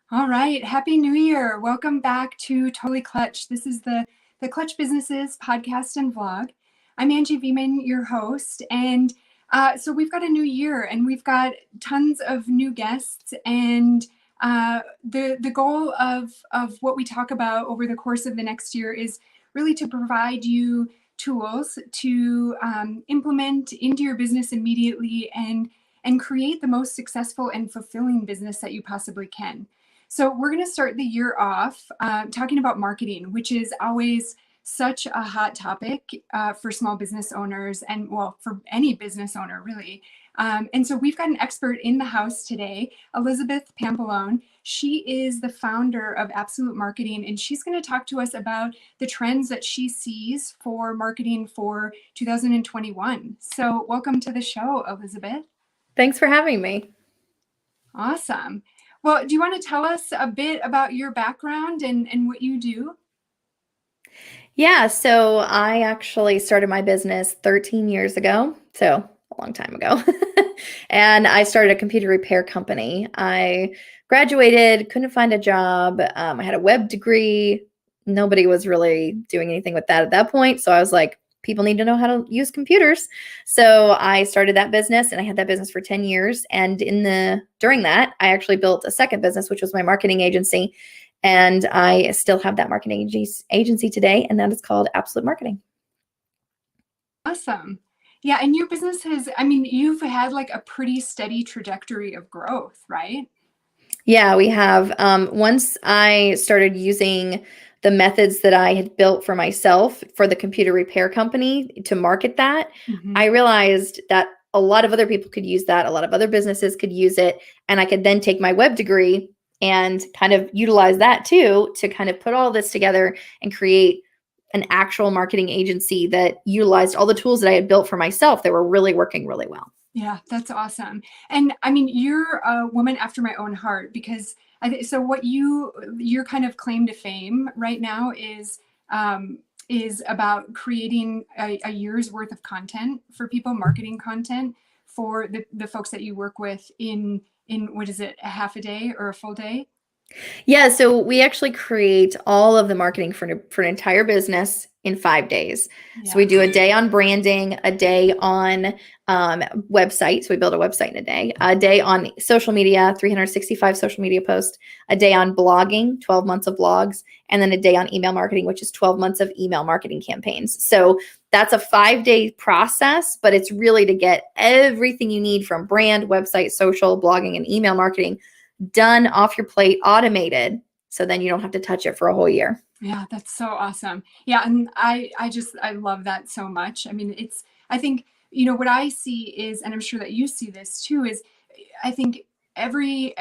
All right. Happy New Year. Welcome back to Totally Clutch. This is the Clutch Businesses podcast and vlog. I'm Angie Veman, your host. And so we've got a new year and we've got tons of new guests. And the goal of what we talk about over the course of the next year is really to provide you tools to implement into your business immediately and create the most successful and fulfilling business that you possibly can. So we're going to start the year off talking about marketing, which is always such a hot topic for small business owners and, well, for any business owner, really. And so we've got an expert in the house today, Elizabeth Pampalone. She is the founder of Absolute Marketing, and she's going to talk to us about the trends that she sees for marketing for 2021. So welcome to the show, Elizabeth. Thanks for having me. Awesome. Well, do you want to tell us a bit about your background and what you do? Yeah, so I actually started my business 13 years ago, so a long time ago. And I started a computer repair company. I graduated, couldn't find a job. I had a web degree. Nobody was really doing anything with that at that point. So I was like, people need to know how to use computers. So I started that business and I had that business for 10 years. And during that, I actually built a second business, which was my marketing agency. And I still have that marketing agency today, and that is called Absolute Marketing. Awesome. Yeah, and your business you've had like a pretty steady trajectory of growth, right? Yeah, we have. Once I started using the methods that I had built for myself for the computer repair company to market that, I realized that a lot of other people could use that. A lot of other businesses could use it. And I could then take my web degree and kind of utilize that too to kind of put all this together and create an actual marketing agency that utilized all the tools that I had built for myself that were really working really well. Yeah, that's awesome. And I mean, you're a woman after my own heart because so what your kind of claim to fame right now is about creating a year's worth of content for people, marketing content for the folks that you work with in what is it, a half a day or a full day? Yeah, so we actually create all of the marketing for an entire business in 5 days. Yeah. So we do a day on branding, a day on website. So we build a website in a day on social media, 365 social media posts, a day on blogging, 12 months of blogs, and then a day on email marketing, which is 12 months of email marketing campaigns. So that's a 5-day process, but it's really to get everything you need from brand, website, social, blogging, and email marketing done off your plate, automated, so then you don't have to touch it for a whole year. Yeah, that's so awesome. Yeah, and I love that so much. I mean, I think, what I see is, and I'm sure that you see this too, is I think every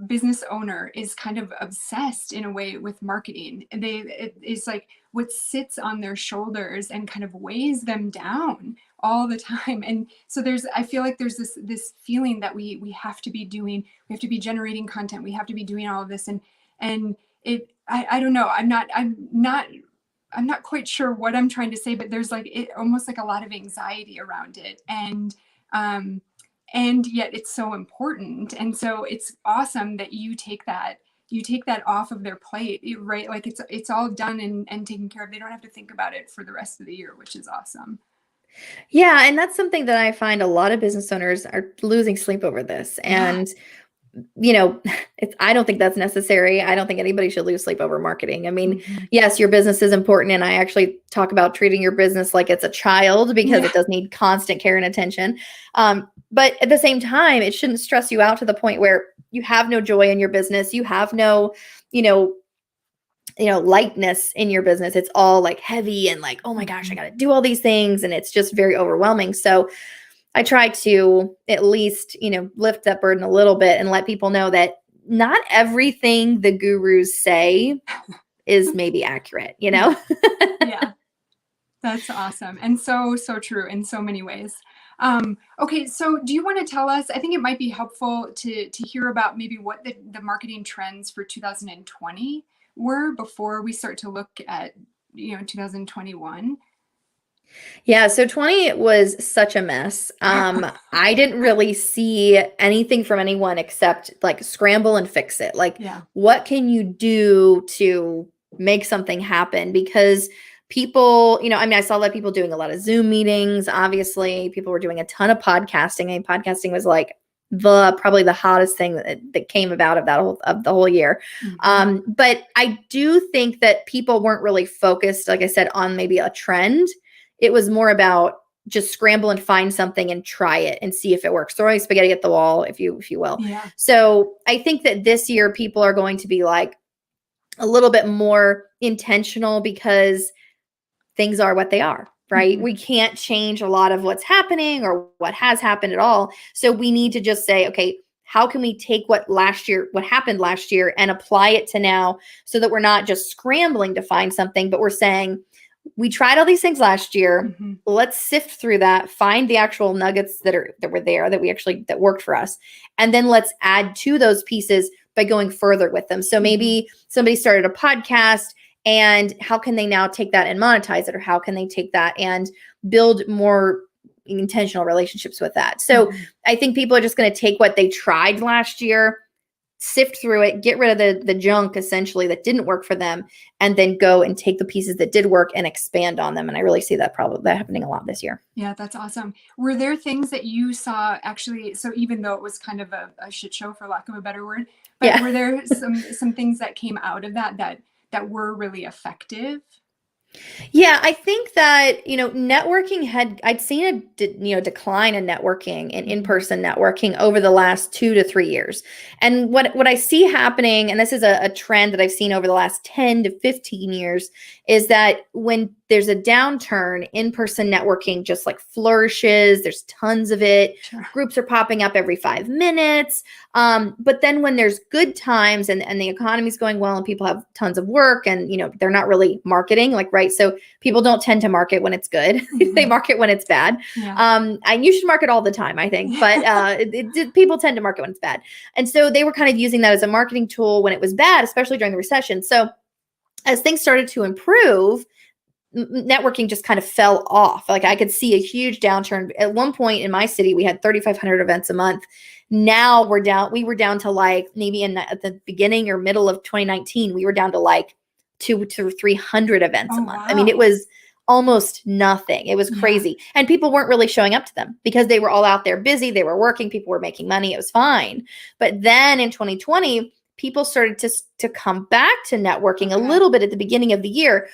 business owner is kind of obsessed in a way with marketing. It's like what sits on their shoulders and kind of weighs them down all the time. And so I feel like there's this feeling that we have to be generating content, we have to be doing all of this, and I don't know, I'm not quite sure what I'm trying to say, but there's almost like a lot of anxiety around it, and yet it's so important. And so it's awesome that you take that off of their plate, right? Like it's all done and taken care of. They don't have to think about it for the rest of the year, which is awesome. Yeah, and that's something that I find a lot of business owners are losing sleep over this. And I don't think that's necessary. I don't think anybody should lose sleep over marketing. I mean, yes, your business is important. And I actually talk about treating your business like it's a child because it does need constant care and attention. But at the same time, it shouldn't stress you out to the point where you have no joy in your business. You have no, lightness in your business. It's all like heavy and like, oh my gosh, I got to do all these things. And it's just very overwhelming. So I try to at least, lift that burden a little bit and let people know that not everything the gurus say is maybe accurate, Yeah, that's awesome. And so true in so many ways. Okay, so do you want to tell us, I think it might be helpful to hear about maybe what the marketing trends for 2020 were before we start to look at, 2021. Yeah, so 20 was such a mess. I didn't really see anything from anyone except like scramble and fix it. Like, Yeah. what can you do to make something happen? Because people, I mean, I saw a lot of people doing a lot of Zoom meetings. Obviously, people were doing a ton of podcasting. I mean, podcasting was like probably the hottest thing that came about of the whole year. But I do think that people weren't really focused, like I said, on maybe a trend. It was more about just scramble and find something and try it and see if it works. Throwing spaghetti at the wall, if you will. Yeah. So I think that this year people are going to be like a little bit more intentional because things are what they are, right? We can't change a lot of what's happening or what has happened at all. So we need to just say, okay, how can we take what happened last year and apply it to now so that we're not just scrambling to find something, but we're saying, we tried all these things last year. Let's sift through that, find the actual nuggets that were there that worked for us. And then let's add to those pieces by going further with them. So maybe somebody started a podcast, and how can they now take that and monetize it? Or how can they take that and build more intentional relationships with that? So I think people are just going to take what they tried last year, sift through it, get rid of the junk essentially that didn't work for them, and then go and take the pieces that did work and expand on them. And I really see that happening a lot this year. Yeah, that's awesome. Were there things that you saw actually, so even though it was kind of a shit show for lack of a better word, but were there some things that came out of that were really effective? Yeah, I think that, networking I'd seen a decline in networking and in-person networking over the last 2 to 3 years. And what I see happening, and this is a trend that I've seen over the last 10 to 15 years, is that when there's a downturn, in-person networking just like flourishes. There's tons of it. Sure. Groups are popping up every 5 minutes. But then when there's good times and the economy's going well and people have tons of work and, they're not really marketing, right? So people don't tend to market when it's good. They market when it's bad. Yeah. And you should market all the time, I think, but people tend to market when it's bad. And so they were kind of using that as a marketing tool when it was bad, especially during the recession. So as things started to improve, networking just kind of fell off. Like I could see a huge downturn. At one point in my city, we had 3,500 events a month. Now we were down to like maybe at the beginning or middle of 2019, we were down to like 200 to 300 events a month. Wow. I mean, it was almost nothing. It was crazy. And people weren't really showing up to them because they were all out there busy. They were working. People were making money. It was fine. But then in 2020, people started to come back to networking a little bit at the beginning of the year.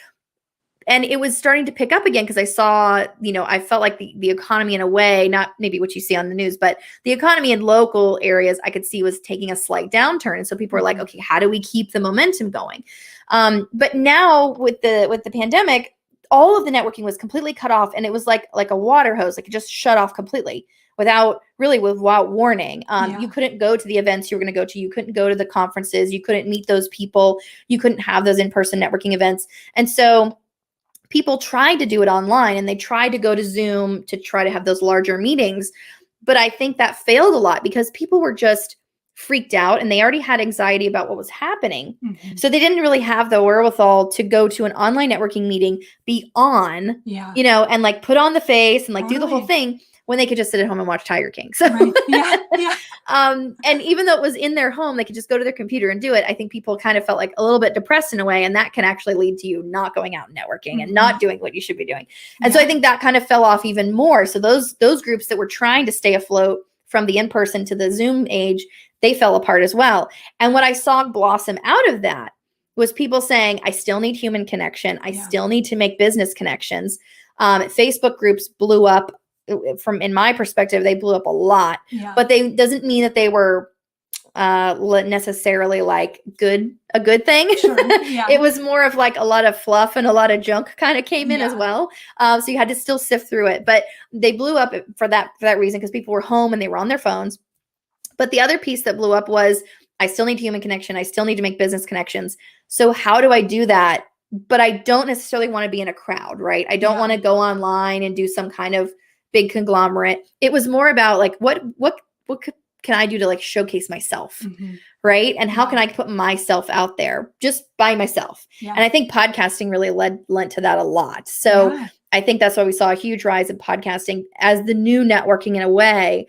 And it was starting to pick up again because I saw, I felt like the economy in a way, not maybe what you see on the news, but the economy in local areas I could see was taking a slight downturn. And so people were like, okay, how do we keep the momentum going? But now with the pandemic, all of the networking was completely cut off. And it was like a water hose, like it just shut off completely without warning. You couldn't go to the events you were going to go to. You couldn't go to the conferences. You couldn't meet those people. You couldn't have those in-person networking events. And so people tried to do it online and they tried to go to Zoom to try to have those larger meetings. But I think that failed a lot because people were just freaked out and they already had anxiety about what was happening. So they didn't really have the wherewithal to go to an online networking meeting, be on, and like put on the face and like do the whole thing when they could just sit at home and watch Tiger King. So, and even though it was in their home, they could just go to their computer and do it. I think people kind of felt like a little bit depressed in a way, and that can actually lead to you not going out and networking and not doing what you should be doing. And so I think that kind of fell off even more. So those groups that were trying to stay afloat from the in-person to the Zoom age, they fell apart as well. And what I saw blossom out of that was people saying, I still need human connection. I still need to make business connections. Facebook groups blew up. In my perspective, they blew up a lot, but doesn't mean that they were necessarily like a good thing. Sure. It was more of like a lot of fluff and a lot of junk kind of came in as well. So you had to still sift through it, but they blew up for that reason because people were home and they were on their phones. But the other piece that blew up was I still need human connection. I still need to make business connections. So how do I do that? But I don't necessarily want to be in a crowd, right? I don't want to go online and do some kind of big conglomerate. It was more about like, what can I do to like showcase myself? Right. And how can I put myself out there just by myself? And I think podcasting really lent to that a lot. So I think that's why we saw a huge rise in podcasting as the new networking in a way,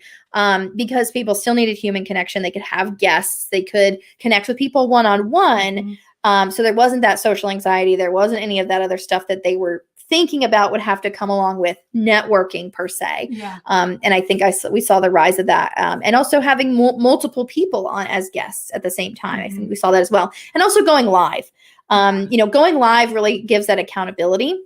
because people still needed human connection. They could have guests, they could connect with people one-on-one. So there wasn't that social anxiety. There wasn't any of that other stuff that they were thinking about would have to come along with networking per se. Yeah. And I think we saw the rise of that. And also having multiple people on as guests at the same time. I think we saw that as well. And also going live. Going live really gives that accountability.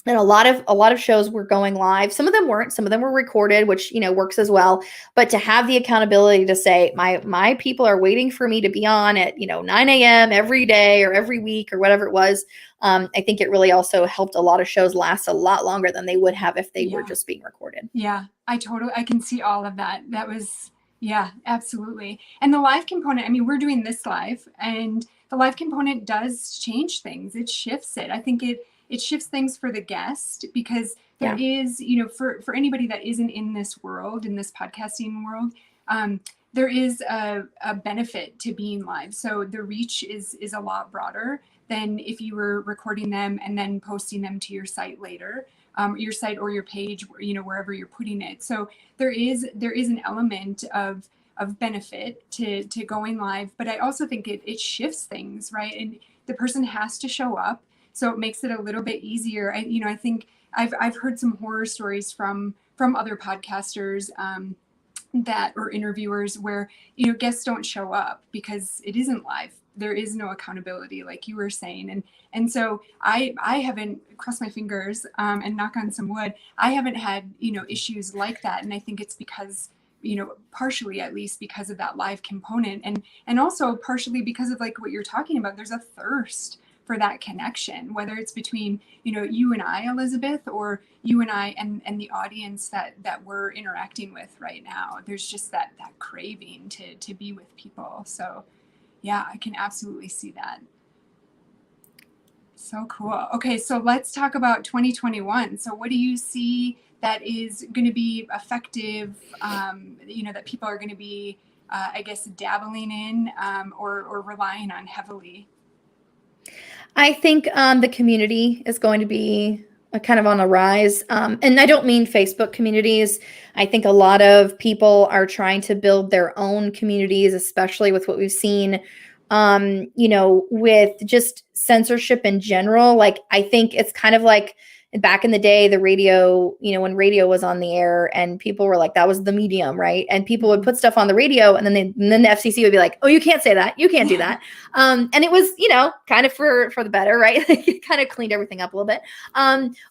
And a lot of shows were going live. Some of them weren't. Some of them were recorded, which works as well. But to have the accountability to say my people are waiting for me to be on at 9 a.m. every day or every week or whatever it was. I think it really also helped a lot of shows last a lot longer than they would have if they were just being recorded. Yeah, I can see all of that. That was, yeah, absolutely. And the live component, I mean, we're doing this live, and the live component does change things. It shifts it. I think it shifts things for the guest, because there is, for anybody that isn't in this world, in this podcasting world, there is a benefit to being live. So the reach is a lot broader than if you were recording them and then posting them to your site later, your site or your page, wherever you're putting it. So there is an element of benefit to going live, but I also think it shifts things, right? And the person has to show up. So it makes it a little bit easier. I think I've heard some horror stories from other podcasters that or interviewers where guests don't show up because it isn't live. There is no accountability, like you were saying, and so I haven't, crossed my fingers and knock on some wood, I haven't had issues like that, and I think it's because partially at least because of that live component, and also partially because of like what you're talking about. There's a thirst for that connection, whether it's between you and I, Elizabeth, or you and I and the audience that we're interacting with right now. There's just that craving to be with people. So yeah, I can absolutely see that. So cool. Okay, so let's talk about 2021. So what do you see that is going to be effective, that people are going to be, I guess, dabbling in or relying on heavily? I think the community is going to be kind of on a rise. And I don't mean Facebook communities. I think a lot of people are trying to build their own communities, especially with what we've seen, with just censorship in general. Like, I think it's kind of like back in the day, the radio, when radio was on the air and people were like, that was the medium, right? And people would put stuff on the radio, and then the FCC would be like, oh, you can't say that. You can't do that. And it was, kind of for the better, right? It kind of cleaned everything up a little bit.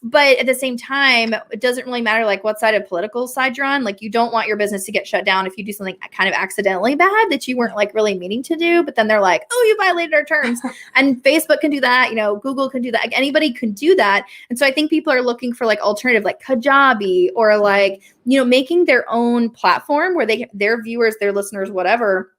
But at the same time, it doesn't really matter like what side of political side you're on. Like, you don't want your business to get shut down if you do something kind of accidentally bad that you weren't like really meaning to do. But then they're like, oh, you violated our terms. And Facebook can do that. Google can do that. Like, anybody can do that. And so I think people are looking for like alternative, like Kajabi, or like, making their own platform where their viewers, their listeners, whatever,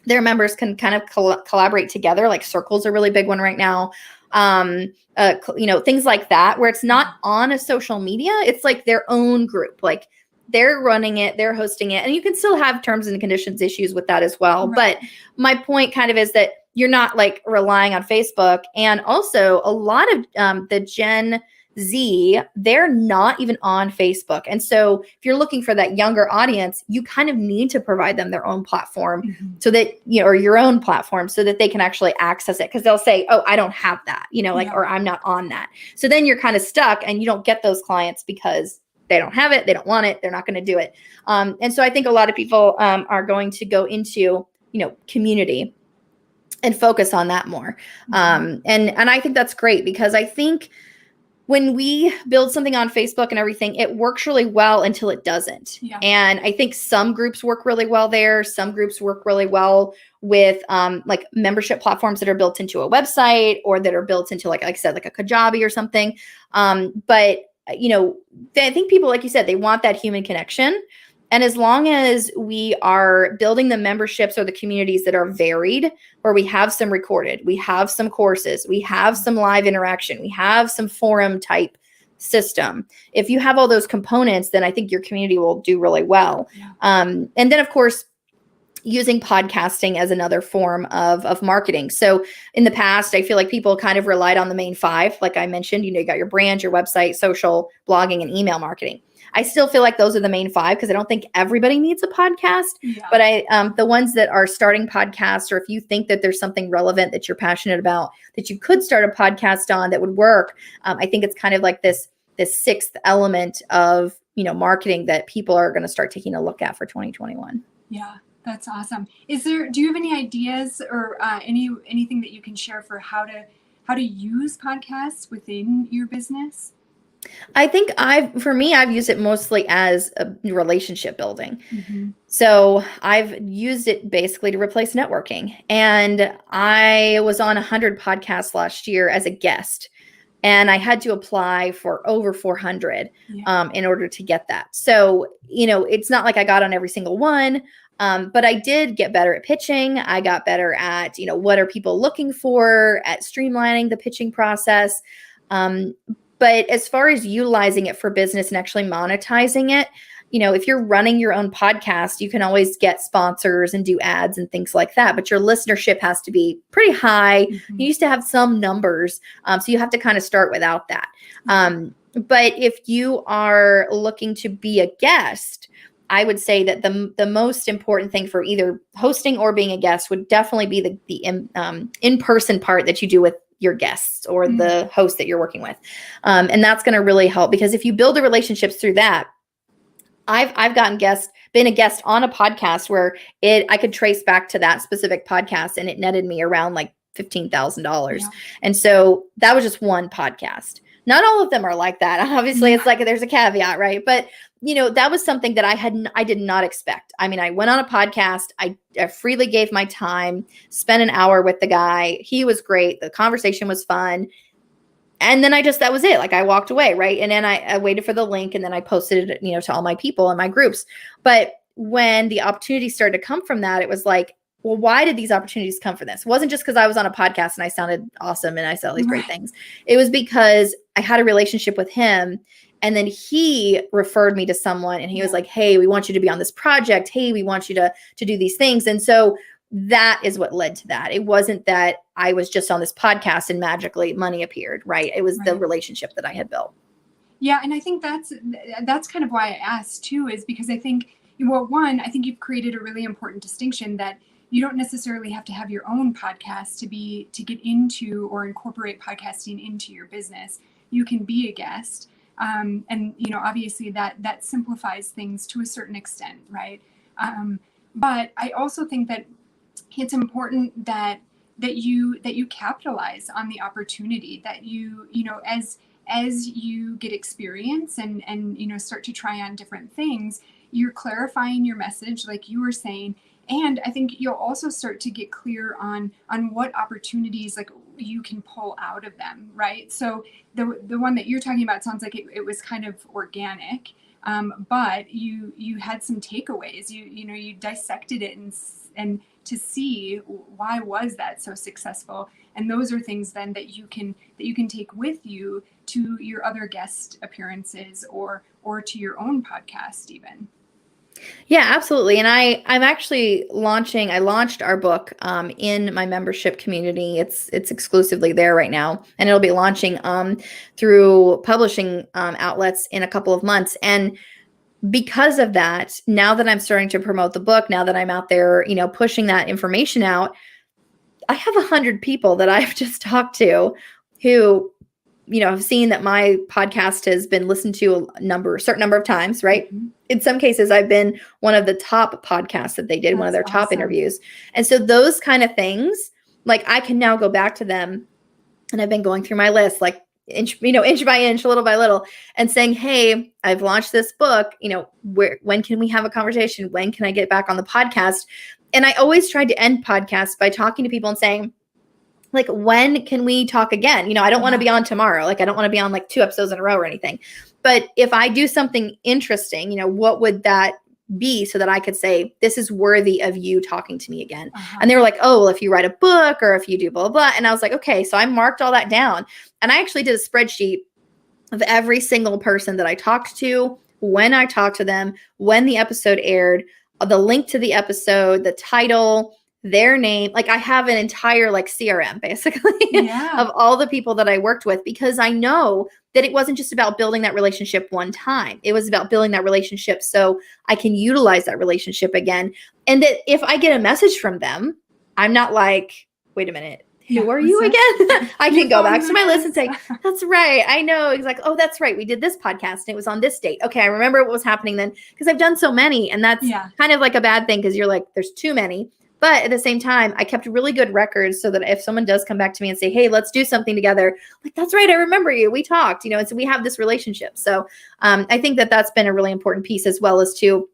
their members can kind of collaborate together. Like Circle's a really big one right now. Things like that, where it's not on a social media. It's like their own group. Like, they're running it, they're hosting it, and you can still have terms and conditions issues with that as well. Right. But my point kind of is that you're not like relying on Facebook. And also a lot of the Gen Z, they're not even on Facebook. And so if you're looking for that younger audience, you kind of need to provide them their own platform so that, or your own platform, so that they can actually access it. Cause they'll say, oh, I don't have that, or I'm not on that. So then you're kind of stuck and you don't get those clients because they don't have it. They don't want it. They're not going to do it. And so I think a lot of people are going to go into, community and focus on that more. And I think that's great, because I think when we build something on Facebook and everything, it works really well until it doesn't. Yeah. And I think some groups work really well there. Some groups work really well with like membership platforms that are built into a website, or that are built into, like I said, like a Kajabi or something. But I think people, like you said, they want that human connection. And as long as we are building the memberships or the communities that are varied, where we have some recorded, we have some courses, we have some live interaction, we have some forum type system. If you have all those components, then I think your community will do really well. Yeah. And then, of course, using podcasting as another form of marketing. So in the past, I feel like people kind of relied on the main five. Like I mentioned, you got your brand, your website, social, blogging, and email marketing. I still feel like those are the main five because I don't think everybody needs a podcast. Yeah. But the ones that are starting podcasts, or if you think that there's something relevant that you're passionate about that you could start a podcast on that would work, I think it's kind of like this sixth element of marketing that people are going to start taking a look at for 2021. Yeah. That's awesome. Do you have any ideas or anything that you can share for how to use podcasts within your business? I think I've used it mostly as a relationship building. Mm-hmm. So I've used it basically to replace networking. And I was on 100 podcasts last year as a guest. And I had to apply for over 400 in order to get that. So, it's not like I got on every single one. But I did get better at pitching. I got better at, what are people looking for, at streamlining the pitching process. But as far as utilizing it for business and actually monetizing it, if you're running your own podcast, you can always get sponsors and do ads and things like that. But your listenership has to be pretty high. Mm-hmm. You used to have some numbers. So you have to kind of start without that. But if you are looking to be a guest, I would say that the most important thing for either hosting or being a guest would definitely be the in-person part that you do with your guests or the host that you're working with. And that's going to really help, because if you build the relationships through that, I've been a guest on a podcast where I could trace back to that specific podcast, and it netted me around like $15,000. Yeah. And so that was just one podcast. Not all of them are like that. Obviously, it's like there's a caveat, right? But that was something that I did not expect. I mean, I went on a podcast. I freely gave my time, spent an hour with the guy. He was great. The conversation was fun. And then that was it. Like, I walked away, right? And then I waited for the link, and then I posted it, to all my people in my groups. But when the opportunity started to come from that, it was like, well, why did these opportunities come from this? It wasn't just because I was on a podcast and I sounded awesome and I said all these great things. It was because I had a relationship with him. And then he referred me to someone, and he was like, hey, we want you to be on this project. Hey, we want you to do these things. And so that is what led to that. It wasn't that I was just on this podcast and magically money appeared, right? It was the relationship that I had built. Yeah. And I think that's kind of why I asked too, is because I think, I think you've created a really important distinction that you don't necessarily have to have your own podcast to get into or incorporate podcasting into your business. You can be a guest. And, obviously that simplifies things to a certain extent, right? But I also think that it's important that you capitalize on the opportunity, that as you get experience and start to try on different things, you're clarifying your message, like you were saying. And I think you'll also start to get clear on what opportunities like you can pull out of them, right? So the one that you're talking about sounds like it was kind of organic, but you had some takeaways. You dissected it and to see why was that so successful. And those are things then that you can take with you to your other guest appearances or to your own podcast even. Yeah, absolutely. And I'm actually I launched our book in my membership community. It's exclusively there right now, and it'll be launching through publishing outlets in a couple of months. And because of that, now that I'm starting to promote the book, now that I'm out there, pushing that information out, I have 100 people that I've just talked to who have seen that my podcast has been listened to a certain number of times, right? Mm-hmm. In some cases, I've been one of the top podcasts that they did, one of their top interviews. And so those kind of things, like, I can now go back to them, and I've been going through my list, like inch by inch, little by little, and saying, hey, I've launched this book, when can we have a conversation? When can I get back on the podcast? And I always tried to end podcasts by talking to people and saying, like, when can we talk again? I don't want to be on tomorrow. Like, I don't want to be on like 2 episodes in a row or anything. But if I do something interesting, what would that be, so that I could say, this is worthy of you talking to me again? Uh-huh. And they were like, oh, well, if you write a book or if you do blah, blah. And I was like, okay. So I marked all that down. And I actually did a spreadsheet of every single person that I talked to, when I talked to them, when the episode aired, the link to the episode, the title, their name. Like I have an entire like CRM basically of all the people that I worked with, because I know that it wasn't just about building that relationship one time. It was about building that relationship so I can utilize that relationship again. And that if I get a message from them, I'm not like, wait a minute, who are you again? I can go back to my list and say, that's right. I know exactly. Oh, that's right. We did this podcast and it was on this date. Okay. I remember what was happening then, because I've done so many, and that's kind of like a bad thing, because you're like, there's too many. But at the same time, I kept really good records so that if someone does come back to me and say, hey, let's do something together, like, that's right, I remember you. We talked, and so we have this relationship. So I think that that's been a really important piece, as well as to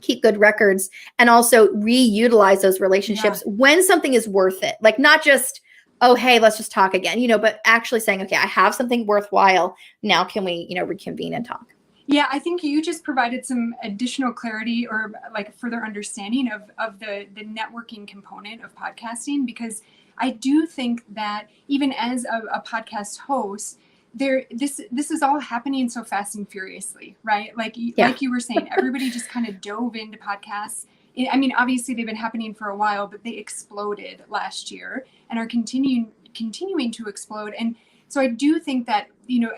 keep good records and also reutilize those relationships when something is worth it. Like not just, oh, hey, let's just talk again, but actually saying, okay, I have something worthwhile. Now can we, reconvene and talk? Yeah, I think you just provided some additional clarity or like further understanding of the networking component of podcasting, because I do think that even as a podcast host, this is all happening so fast and furiously, right? Like you were saying, everybody just kind of dove into podcasts. I mean, obviously they've been happening for a while, but they exploded last year and are continuing to explode. And so I do think that,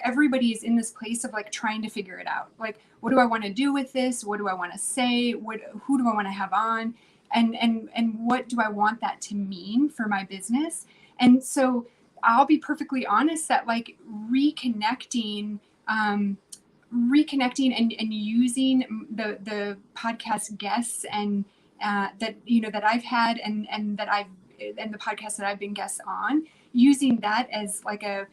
everybody is in this place of like trying to figure it out. Like, what do I want to do with this? What do I want to say? Who do I want to have on? And what do I want that to mean for my business? And so I'll be perfectly honest that like reconnecting and using the podcast guests and that I've had and the podcast that I've been guests on, using that as like a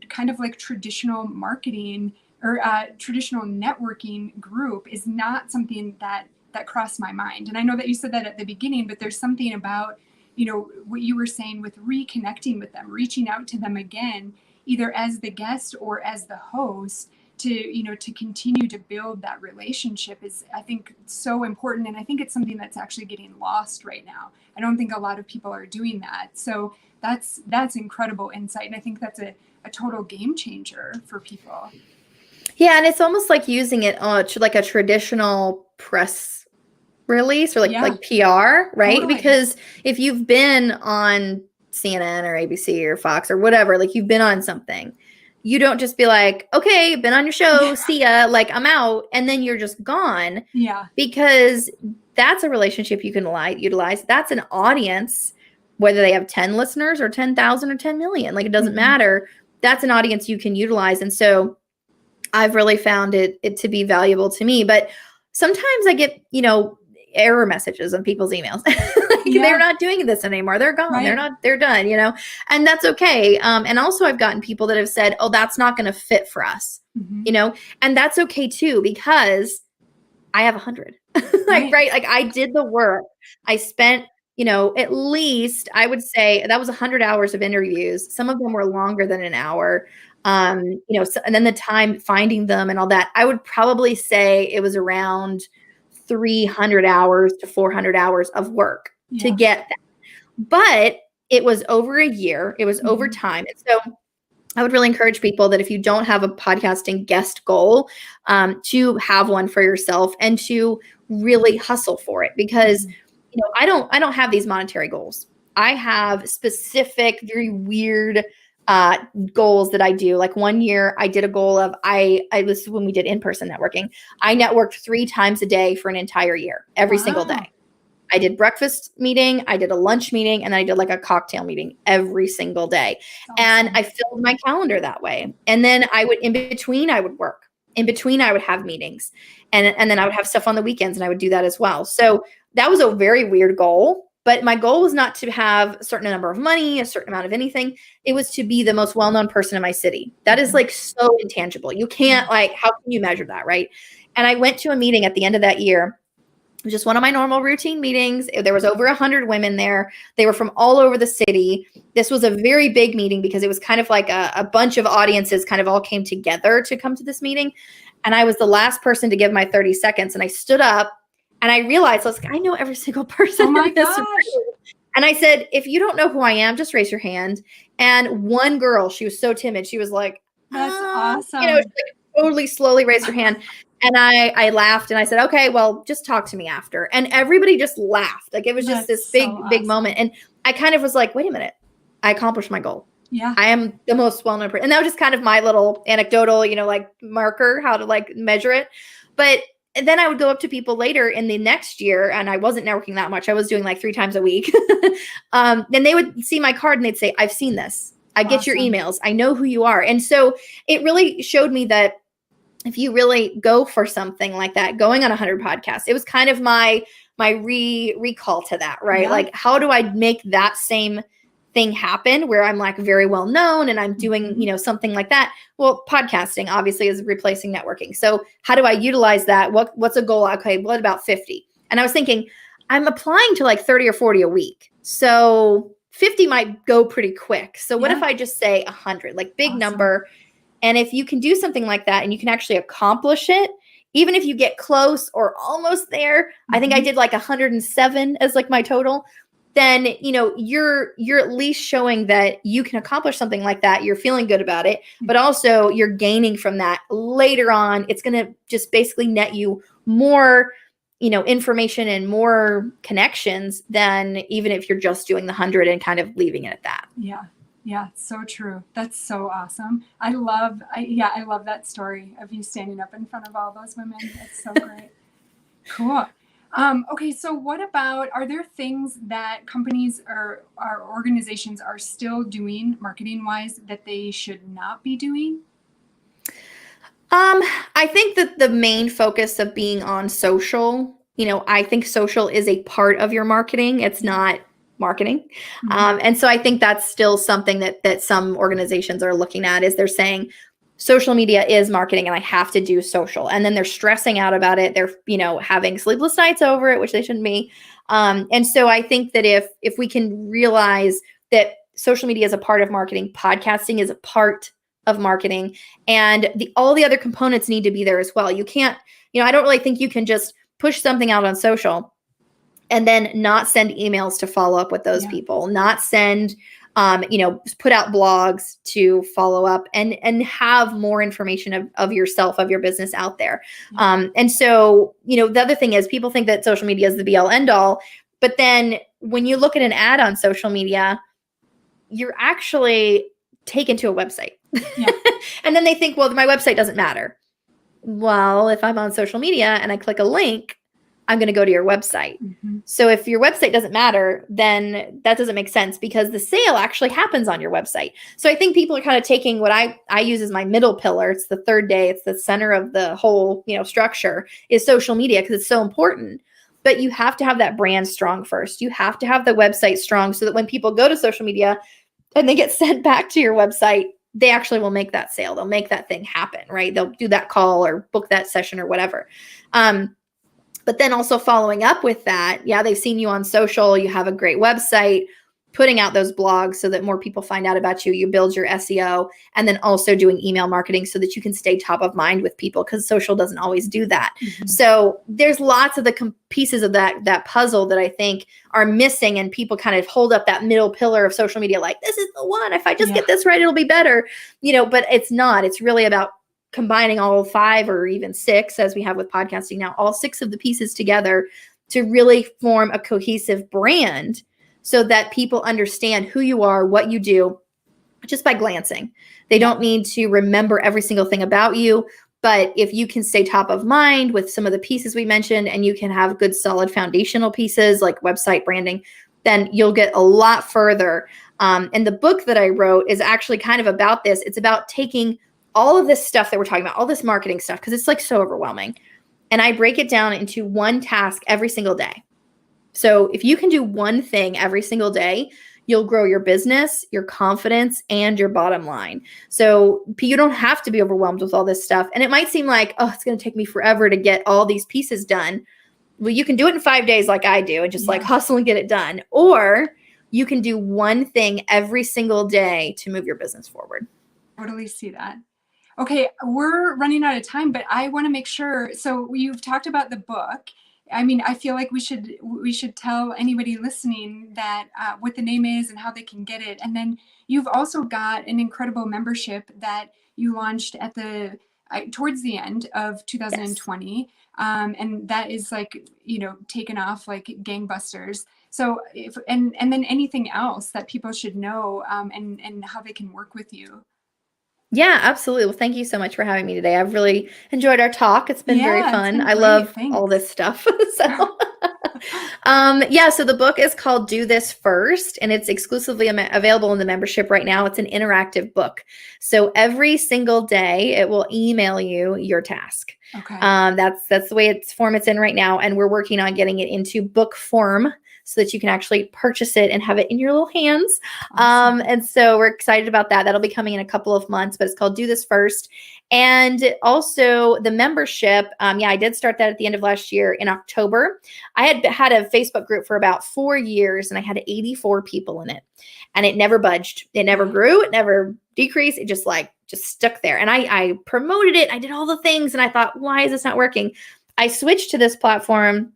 kind of like traditional marketing or traditional networking group is not something that crossed my mind. And I know that you said that at the beginning, but there's something about, what you were saying with reconnecting with them, reaching out to them again, either as the guest or as the host, to continue to build that relationship is, I think, so important. And I think it's something that's actually getting lost right now. I don't think a lot of people are doing that. So that's incredible insight. And I think that's a total game changer for people. Yeah. And it's almost like using it to like a traditional press release or like PR, right? Totally. Because if you've been on CNN or ABC or Fox or whatever, like you've been on something, you don't just be like, okay, been on your show, see ya, like I'm out, and then you're just gone. Yeah. Because that's a relationship you can utilize. That's an audience, whether they have 10 listeners or 10,000 or 10 million, like it doesn't matter. That's an audience you can utilize. And so I've really found it to be valuable to me. But sometimes I get, error messages on people's emails. They're not doing this anymore. They're gone. Right. They're done, and that's okay. And also I've gotten people that have said, oh, that's not going to fit for us, and that's okay too, because I have 100, right. Like I did the work. I spent, at least I would say that was 100 hours of interviews. Some of them were longer than an hour. And then the time finding them and all that, I would probably say it was around 300 hours to 400 hours of work to get that. But it was over a year. It was over time. And so I would really encourage people that if you don't have a podcasting guest goal, to have one for yourself and to really hustle for it, because I don't have these monetary goals. I have specific, very weird goals that I do. Like one year I did a goal of, this is when we did in-person networking. I networked 3 times a day for an entire year, every single day. I did breakfast meeting, I did a lunch meeting, and then I did like a cocktail meeting every single day. Awesome. And I filled my calendar that way. And then in between I would work. In between I would have meetings. And then I would have stuff on the weekends, and I would do that as well. So that was a very weird goal. But my goal was not to have a certain number of money, a certain amount of anything. It was to be the most well-known person in my city. That is like so intangible. You can't how can you measure that, right? And I went to a meeting at the end of that year. It was just one of my normal routine meetings. There was over 100 women there. They were from all over the city. This was a very big meeting because it was kind of like a bunch of audiences kind of all came together to come to this meeting. And I was the last person to give my 30 seconds. And I stood up. And I realized, I know every single person. Oh my gosh. And I said, if you don't know who I am, just raise your hand. And one girl, she was so timid. She was like, that's awesome. She totally slowly raised her hand. And I laughed and I said, okay, well, just talk to me after. And everybody just laughed. Like it was just That's this so big awesome. moment. And I kind of was like, wait a minute, I accomplished my goal. Yeah. I am the most well-known person. And that was just kind of my little anecdotal, like marker, how to like measure it. But then I would go up to people later in the next year, and I wasn't networking that much. I was doing like 3 times a week. Then they would see my card and they'd say, I've seen this. I get your Awesome. emails. I know who you are. And so it really showed me that if you really go for something like that, going on 100 podcasts, it was kind of my recall to that, right? Yeah. Like, how do I make that same thing happen where I'm like very well known and I'm doing, something like that? Well, podcasting obviously is replacing networking. So how do I utilize that? What's a goal? Okay, what about 50? And I was thinking, I'm applying to like 30 or 40 a week. So 50 might go pretty quick. So what if I just say 100, like big number? And if you can do something like that and you can actually accomplish it, even if you get close or almost there, I think I did like 107 as like my total, then, you're at least showing that you can accomplish something like that. You're feeling good about it, but also you're gaining from that later on. It's going to just basically net you more, information and more connections than even if you're just doing the 100 and kind of leaving it at that. Yeah. Yeah, so true. That's so awesome. I love that story of you standing up in front of all those women. That's so great. Cool. Okay, so what about, are there things that companies or organizations are still doing marketing-wise that they should not be doing? I think that the main focus of being on social, I think social is a part of your marketing. It's not marketing. And so I think that's still something that some organizations are looking at, is they're saying social media is marketing and I have to do social. And then they're stressing out about it. They're, having sleepless nights over it, which they shouldn't be. And so I think that if we can realize that social media is a part of marketing, podcasting is a part of marketing, and all the other components need to be there as well. You can't, I don't really think you can just push something out on social and then not send emails to follow up with those people, not send, put out blogs to follow up and have more information of yourself, of your business out there. And so, the other thing is people think that social media is the be all end all, but then when you look at an ad on social media, you're actually taken to a website. And then they think, well, my website doesn't matter. Well, if I'm on social media and I click a link, I'm going to go to your website. So if your website doesn't matter, then that doesn't make sense, because the sale actually happens on your website. So I think people are kind of taking what I use as my middle pillar. It's the third day. It's the center of the whole, structure, is social media, because it's so important. But you have to have that brand strong first. You have to have the website strong so that when people go to social media and they get sent back to your website, they actually will make that sale. They'll make that thing happen, right? They'll do that call or book that session or whatever. But then also following up with that, they've seen you on social, you have a great website, putting out those blogs so that more people find out about you, you build your SEO, and then also doing email marketing so that you can stay top of mind with people, because social doesn't always do that. So there's lots of the pieces of that puzzle that I think are missing, and people kind of hold up that middle pillar of social media like, this is the one, if I just get this right, it'll be better, but it's not. It's really about combining all 5 or even 6, as we have with podcasting now, all 6 of the pieces together to really form a cohesive brand, so that people understand who you are, what you do, just by glancing. They don't need to remember every single thing about you. But if you can stay top of mind with some of the pieces we mentioned, and you can have good, solid foundational pieces like website branding, then you'll get a lot further. And the book that I wrote is actually kind of about this. It's about taking all of this stuff that we're talking about, all this marketing stuff, because it's like so overwhelming. And I break it down into one task every single day. So if you can do one thing every single day, you'll grow your business, your confidence, and your bottom line. So you don't have to be overwhelmed with all this stuff. And it might seem like, oh, it's going to take me forever to get all these pieces done. Well, you can do it in 5 days like I do, and just like hustle and get it done. Or you can do one thing every single day to move your business forward. Totally see that. Okay, we're running out of time, but I want to make sure. So you've talked about the book. I mean, I feel like we should tell anybody listening that what the name is and how they can get it. And then you've also got an incredible membership that you launched at the towards the end of 2020. And that is like, taken off like gangbusters. So and then anything else that people should know, and how they can work with you. Yeah, absolutely. Well, thank you so much for having me today. I've really enjoyed our talk. It's been very Yeah, it's fun. been I great. love Thanks. all this stuff. So, yeah, so the book is called Do This First, and it's exclusively available in the membership right now. It's an interactive book. So every single day it will email you your task. Okay. That's the way it's in right now. And we're working on getting it into book form so that you can actually purchase it and have it in your little hands. Awesome. And so we're excited about that. That'll be coming in a couple of months, but it's called Do This First. And also the membership. Yeah, I did start that at the end of last year in October. I had a Facebook group for about 4 years, and I had 84 people in it, and it never budged. It never grew. It never decreased. It just stuck there. And I promoted it. I did all the things, and I thought, why is this not working? I switched to this platform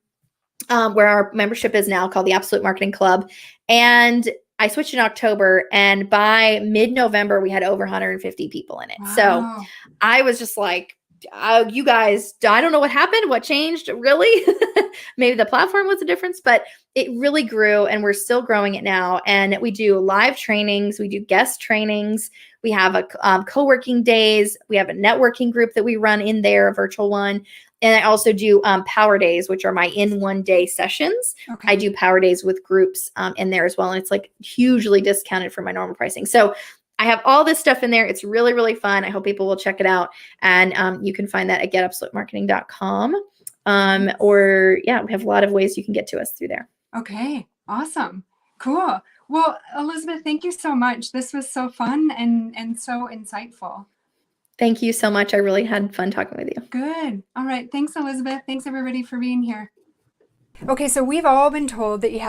where our membership is now, called the Absolute Marketing Club. And I switched in October, and by mid-November, we had over 150 people in it. Wow. So I was just like, you guys, I don't know what happened, what changed, really. Maybe the platform was the difference, but it really grew, and we're still growing it now. And we do live trainings. We do guest trainings. We have a co-working days. We have a networking group that we run in there, a virtual one. And I also do power days, which are my in-one-day sessions. Okay. I do power days with groups in there as well. And it's like hugely discounted for my normal pricing. So I have all this stuff in there. It's really, really fun. I hope people will check it out. And you can find that at getabsolutemarketing.com. Or yeah, we have a lot of ways you can get to us through there. Okay. Awesome. Cool. Well, Elizabeth, thank you so much. This was so fun and so insightful. Thank you so much. I really had fun talking with you. Good. All right. Thanks, Elizabeth. Thanks, everybody, for being here. Okay, so we've all been told that you have to